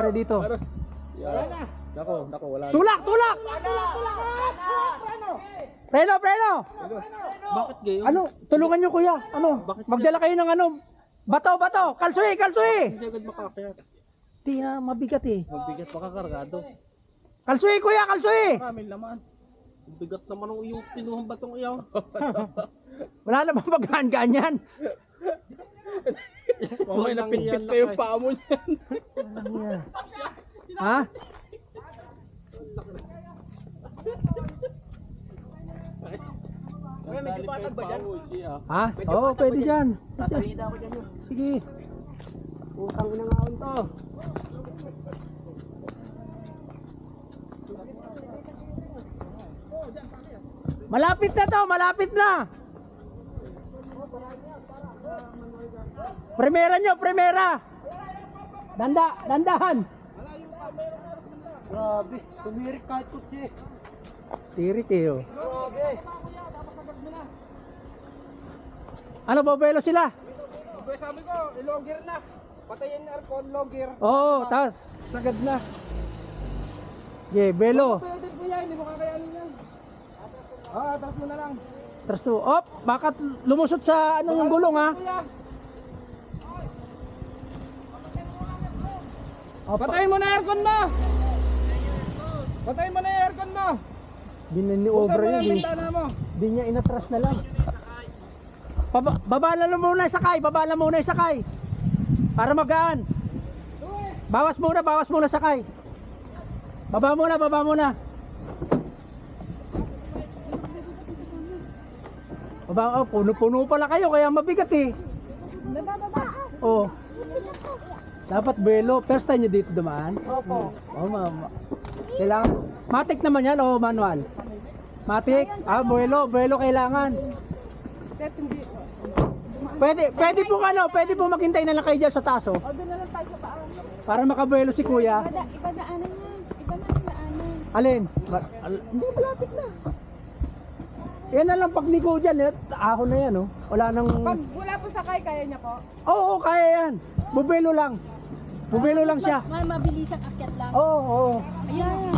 nangyari dito? Nako, wala. Tulak! Preno! Bakit gayon? Ano? Tulungan nyo kuya. Ano? Magdala kayo ng ano? Bato! Kalsui! Hindi agad makakayat. Di na mabigat eh. Mabigat makakargado. Kalsui kuya! Kalsui! Maraming laman. Bigat naman ang iyong pinuhang batong iyaw. Wala na bang maghaan yan? Mamay napitpit pa yung paa mo niyan. Ha? May medyo patag ba dyan? Ha? Oo, pwede dyan. Tasalida ako dyan yun. Sige. Utang inangaon to. Malapit na to, malapit na. Primera. Dandahan. Grabe, tumirik kahit kutsi. Tirik eh oh. Grabe. Ano, babelo sila? Sabi ko, logger na. Patayin na aircon, logger. Oo, tas sagad na. Belo. Pwede kuya, hindi mo kakayanin yan. Atras mo na lang. Traso. Op, bakit lumusot sa ano yung gulong ha? Patayin mo na aircon mo! Patayin mo na yung aircon mo! Binani-over Buksan mo yun. ng bintana mo! Di niya inatras na lang. Babala muna yung sakay. Para magaan. Bawas muna sakay. Baba muna. Oh, puno pala kayo kaya mabigat eh. Oh. Dapat belo. First time nyo dito dumaan? Opo. Oh, mama. Kailangan. Matic naman yan o manual? Matic? Belo kailangan. Pwede po maghintay na lang kayo dyan sa taso. Doon na lang tayo sa paan. Para makabelo si kuya. Iba daanan yan. Iba na yung daanan. Alin? Hindi, malapit na. Yan na lang pag liko dyan. Ahon na yan oh. Wala nang... Pag wala po sakay, kaya niya po? Oo, kaya yan. Bubelo lang siya. Mabilis ang akyat lang. Oo. Ayan.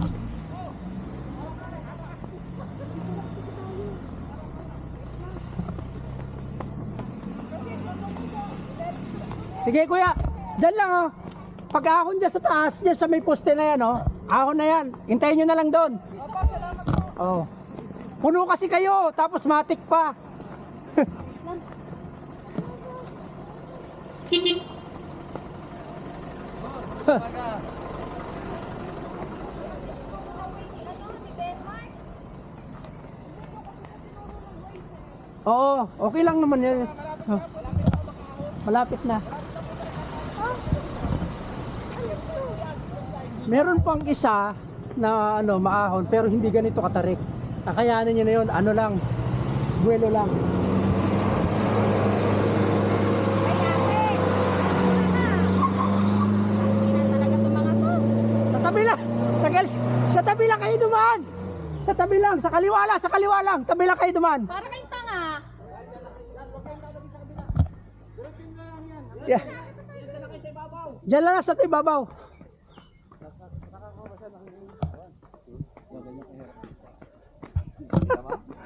Sige kuya, dyan lang oh. Pag ahon dyan sa taas, dyan sa may poste na yan oh. Ahon na yan, hintayin nyo na lang doon. Opo, salamat po. Oh. Puno kasi kayo, tapos matik pa. Oo, okay lang naman yan. Oh. Malapit na. Meron pang isa na ano maahon pero hindi ganito katarik. Kakayanin niyo na 'yon, ano lang. Buwelo lang. Sa tabi lang. Sa tabi lang kayo dumaan. Sa tabi lang, sa kaliwa lang. Tabi lang kayo dumaan. Para kayong tanga. Yeah. Diyan lang sa ibabaw.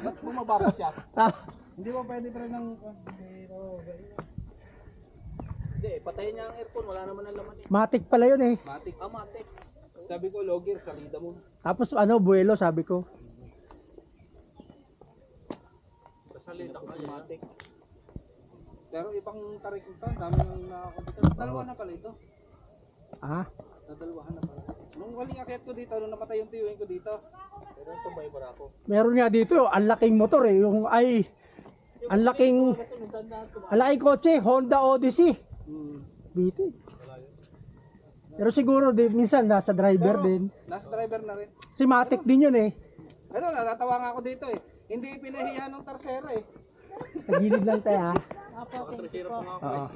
Ba't bumababa siya? Ah, Hindi mo pwede pa rin ng... Hindi, patayin niya ang aircon. Wala naman ang laman eh. matik pala 'yun eh. Matik. Matik. Sabi ko, logger, salida mo. Tapos ano, buwelo sabi ko. Salida ka matik. Pero ibang tarik ito, dami nang nakakompitan. Dalawa na pala ito. Ah, Dadalwahan na pala. Nung huling akit ko dito, nung namatay yung tiyuhin ko dito. Pero ito ba iba ako? meron nga dito, ang laking motor eh, ang laking kotse, Honda Odyssey. Bitin. Pero siguro minsan nasa driver din. Nasa driver na rin. Si Matic din yun eh. Ano, natatawa nga ako dito eh. Hindi pinahiya ng tarsera eh. Sa gilid lang tayo ha. Oo.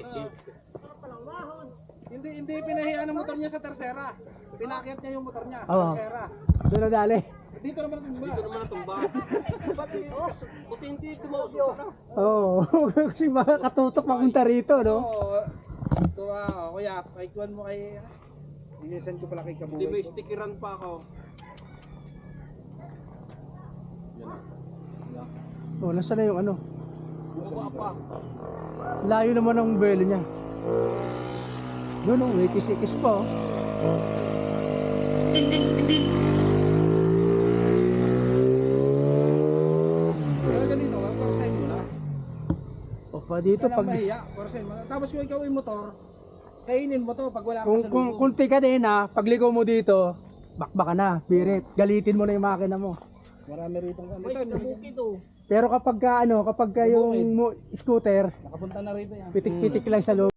Hindi pinahiya ng motor niya sa tarsera. Pinakyat niya yung motor niya, Oo. tarsera. Doon na dali. Dito naman natumba. Ba't buti hindi tumaos na? Oo. Kasi makakatutok papunta rito, no? Oo. Tuwa, kuya, paikuan mo kay... I-send ko pala kay Kabuhay. Hindi, may stickeran pa ako. Yan na. Oh, nasa na yung ano? Bumaba pa. Layo naman ang belo niya. Doon, oh, may kis-kis pa, oh. Pero ganito, para sa inyo na. O pa dito, Walang pag... mahiya, para sa inyo. Tapos kung ikaw yung motor, kainin mo to pag wala ka sa Kung lubong. kunti ka din ha, pagligaw mo dito, bakbaka na, birit. Galitin mo na yung makina mo. Marami rito ang May kabukid oh. Pero kapag ka, ano, kapag ka yung scooter, Nakapunta na rito yan. pitik-pitik lang sa loob.